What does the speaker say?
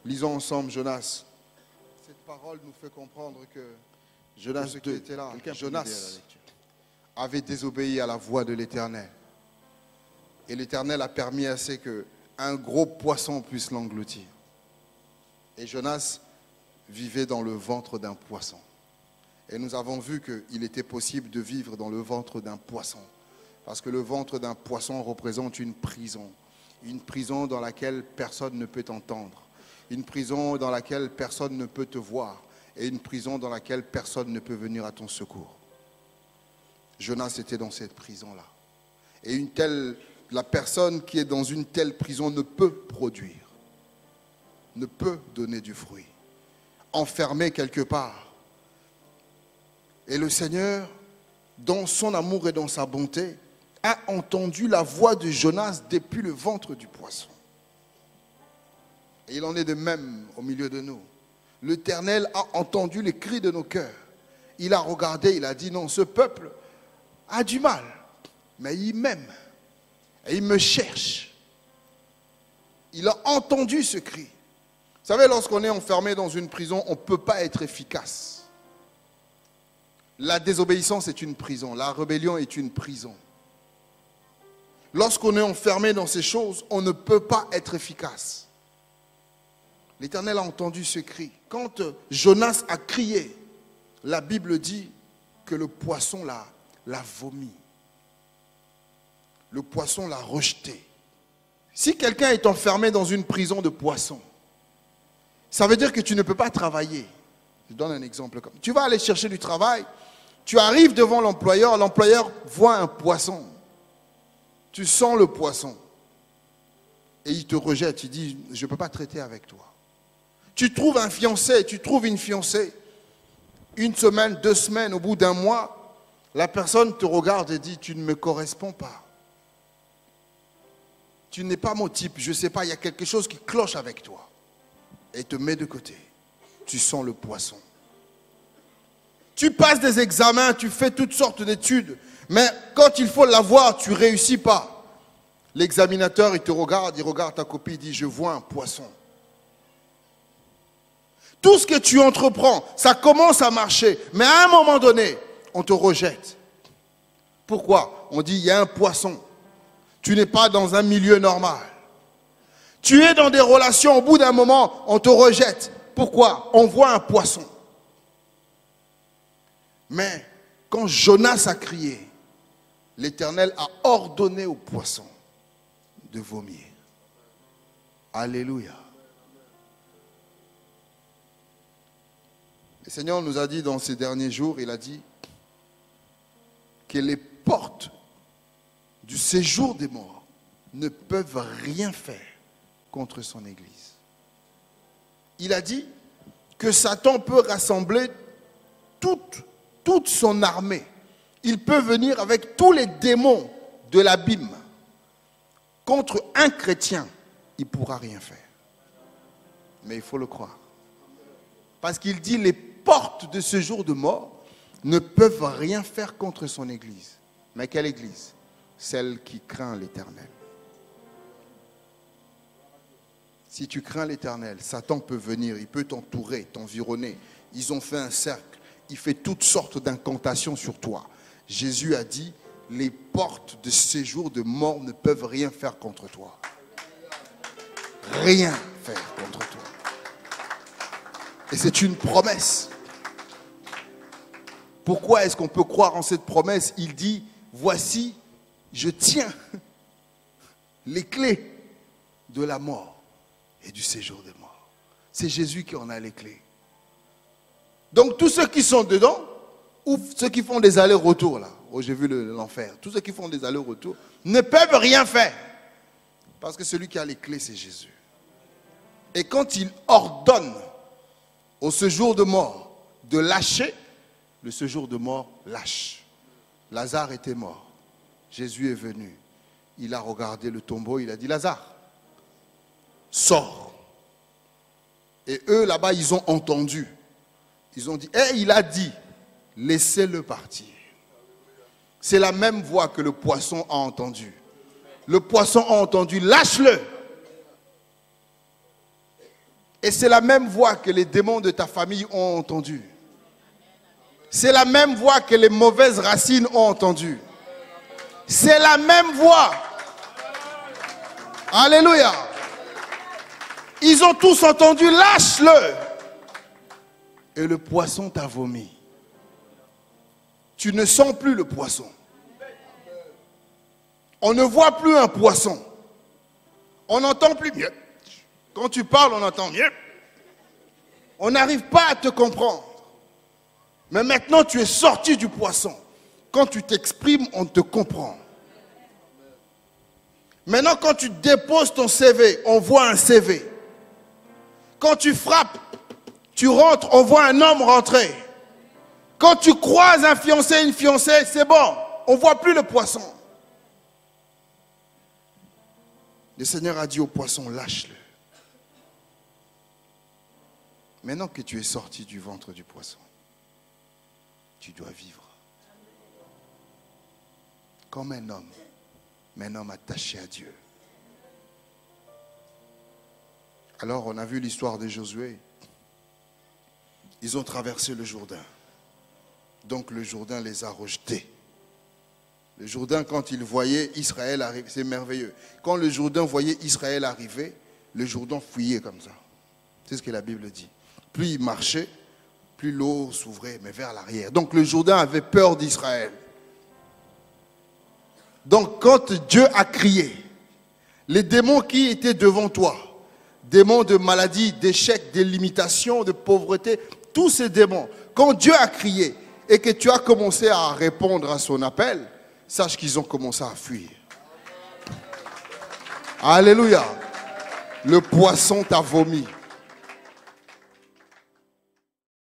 Lisons ensemble Jonas. Cette parole nous fait comprendre que Jonas, ceux qui étaient là, Jonas avait désobéi à la voix de l'Éternel. Et l'Éternel a permis à ce qu'un gros poisson puisse l'engloutir. Et Jonas vivait dans le ventre d'un poisson. Et nous avons vu qu'il était possible de vivre dans le ventre d'un poisson. Parce que le ventre d'un poisson représente une prison. Une prison dans laquelle personne ne peut t'entendre. Une prison dans laquelle personne ne peut te voir. Et une prison dans laquelle personne ne peut venir à ton secours. Jonas était dans cette prison-là. Et la personne qui est dans une telle prison ne peut produire. Ne peut donner du fruit. Enfermé quelque part. Et le Seigneur, dans son amour et dans sa bonté, a entendu la voix de Jonas depuis le ventre du poisson. Et il en est de même au milieu de nous. L'Éternel a entendu les cris de nos cœurs. Il a regardé, il a dit non, ce peuple a du mal, mais il m'aime. Et il me cherche. Il a entendu ce cri. Vous savez, lorsqu'on est enfermé dans une prison, on ne peut pas être efficace. La désobéissance est une prison. La rébellion est une prison. Lorsqu'on est enfermé dans ces choses, on ne peut pas être efficace. L'Éternel a entendu ce cri. Quand Jonas a crié, la Bible dit que le poisson l'a vomi. Le poisson l'a rejeté. Si quelqu'un est enfermé dans une prison de poissons, ça veut dire que tu ne peux pas travailler. Je donne un exemple. Tu vas aller chercher du travail, tu arrives devant l'employeur voit un poisson. Tu sens le poisson. Et il te rejette, il dit, je ne peux pas traiter avec toi. Tu trouves un fiancé, tu trouves une fiancée. Une semaine, 2 semaines, au bout d'un mois, la personne te regarde et dit, tu ne me corresponds pas. Tu n'es pas mon type, je ne sais pas, il y a quelque chose qui cloche avec toi. Et te met de côté. Tu sens le poisson. Tu passes des examens, tu fais toutes sortes d'études, mais quand il faut l'avoir, tu ne réussis pas. L'examinateur, il regarde ta copie, il dit, je vois un poisson. Tout ce que tu entreprends, ça commence à marcher, mais à un moment donné, on te rejette. Pourquoi? On dit, il y a un poisson. Tu n'es pas dans un milieu normal. Tu es dans des relations, au bout d'un moment, on te rejette. Pourquoi? On voit un poisson. Mais quand Jonas a crié, l'Éternel a ordonné au poisson de vomir. Alléluia. Le Seigneur nous a dit dans ces derniers jours, il a dit que les portes du séjour des morts ne peuvent rien faire contre son Église. Il a dit que Satan peut rassembler toute son armée. Il peut venir avec tous les démons de l'abîme. Contre un chrétien, il ne pourra rien faire. Mais il faut le croire. Parce qu'il dit les portes de ce jour de mort ne peuvent rien faire contre son Église. Mais quelle Église? Celle qui craint l'Éternel. Si tu crains l'Éternel, Satan peut venir, il peut t'entourer, t'environner. Ils ont fait un cercle, il fait toutes sortes d'incantations sur toi. Jésus a dit, les portes de séjour de mort ne peuvent rien faire contre toi. Rien faire contre toi. Et c'est une promesse. Pourquoi est-ce qu'on peut croire en cette promesse? Il dit, voici, je tiens les clés de la mort et du séjour des morts. C'est Jésus qui en a les clés. Donc tous ceux qui sont dedans, ou ceux qui font des allers-retours là, oh, j'ai vu l'enfer, tous ceux qui font des allers-retours ne peuvent rien faire. Parce que celui qui a les clés, c'est Jésus. Et quand il ordonne au séjour de mort de lâcher, le séjour de mort lâche. Lazare était mort. Jésus est venu. Il a regardé le tombeau, il a dit, Lazare, sors. Et eux, là-bas, ils ont entendu. Ils ont dit, il a dit, laissez-le partir. C'est la même voix que le poisson a entendue. Le poisson a entendu, lâche-le. Et c'est la même voix que les démons de ta famille ont entendue. C'est la même voix que les mauvaises racines ont entendue. C'est la même voix. Alléluia. Ils ont tous entendu, lâche-le. Et le poisson t'a vomi. Tu ne sens plus le poisson. On ne voit plus un poisson. On n'entend plus mieux. Quand tu parles, on entend mieux. On n'arrive pas à te comprendre. Mais maintenant, tu es sorti du poisson. Quand tu t'exprimes, on te comprend. Maintenant, quand tu déposes ton CV, on voit un CV. Quand tu frappes, tu rentres, on voit un homme rentrer. Quand tu croises un fiancé, une fiancée, c'est bon. On ne voit plus le poisson. Le Seigneur a dit au poisson, lâche-le. Maintenant que tu es sorti du ventre du poisson, tu dois vivre comme un homme, mais un homme attaché à Dieu. Alors on a vu l'histoire de Josué. Ils ont traversé le Jourdain. Donc le Jourdain les a rejetés. Le Jourdain, quand il voyait Israël arriver, c'est merveilleux. Quand le Jourdain voyait Israël arriver, le Jourdain fuyait comme ça. C'est ce que la Bible dit. Plus il marchait, plus l'eau s'ouvrait, mais vers l'arrière. Donc le Jourdain avait peur d'Israël. Donc quand Dieu a crié, les démons qui étaient devant toi, démons de maladie, d'échec, de limitation, de pauvreté, tous ces démons, quand Dieu a crié et que tu as commencé à répondre à son appel, sache qu'ils ont commencé à fuir. Alléluia. Le poisson t'a vomi.